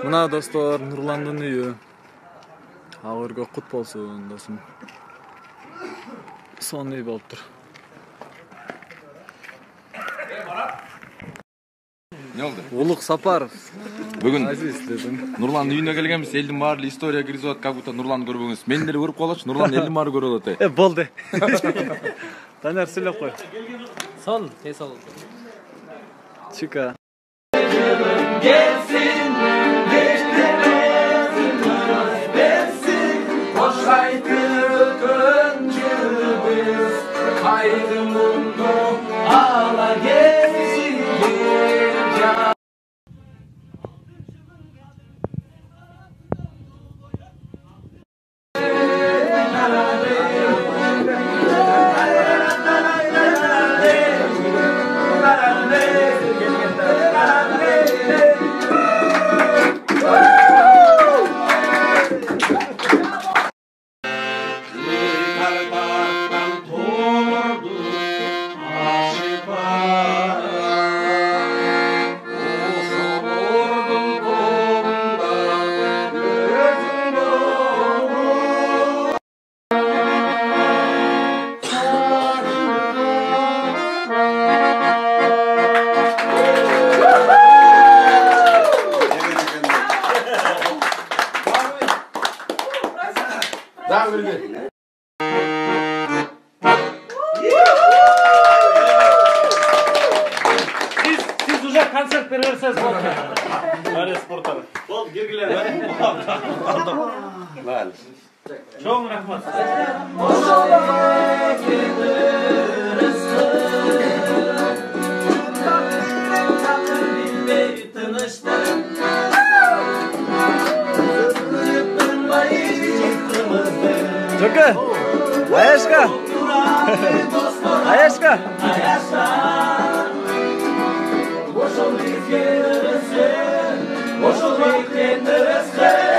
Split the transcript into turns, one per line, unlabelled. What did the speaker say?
Мына достор, Нурландын үйү. Агырга кут болсун, досум. Сонун үй болуптур.
Не oldu?
Улук Сапаров.
Бүгүн
Азиз дедим.
Нурландын үйүнө келгенбиз. Элдин баары история киргизип атат, как будто Нурланды көрбөгөнбүз. Мен деле көрүп калачы, Нурлан элдин баары көрүп атат.
Болду. Танер сүйлөп кой.
Sol, sol.
Чика.
Gelsin, geçtiğimizin özbesin. Boşaydık öncümüz, kaydı mundu, ağla gelsin bir can.
Siz уже konser verirseniz bol. Hadi sportlar. Bol girgiler. Vale. Çok rahmat.
Çaka. Ayaşka. Ayaşka.
Boş ol bir neresi, boş ol bir neresi.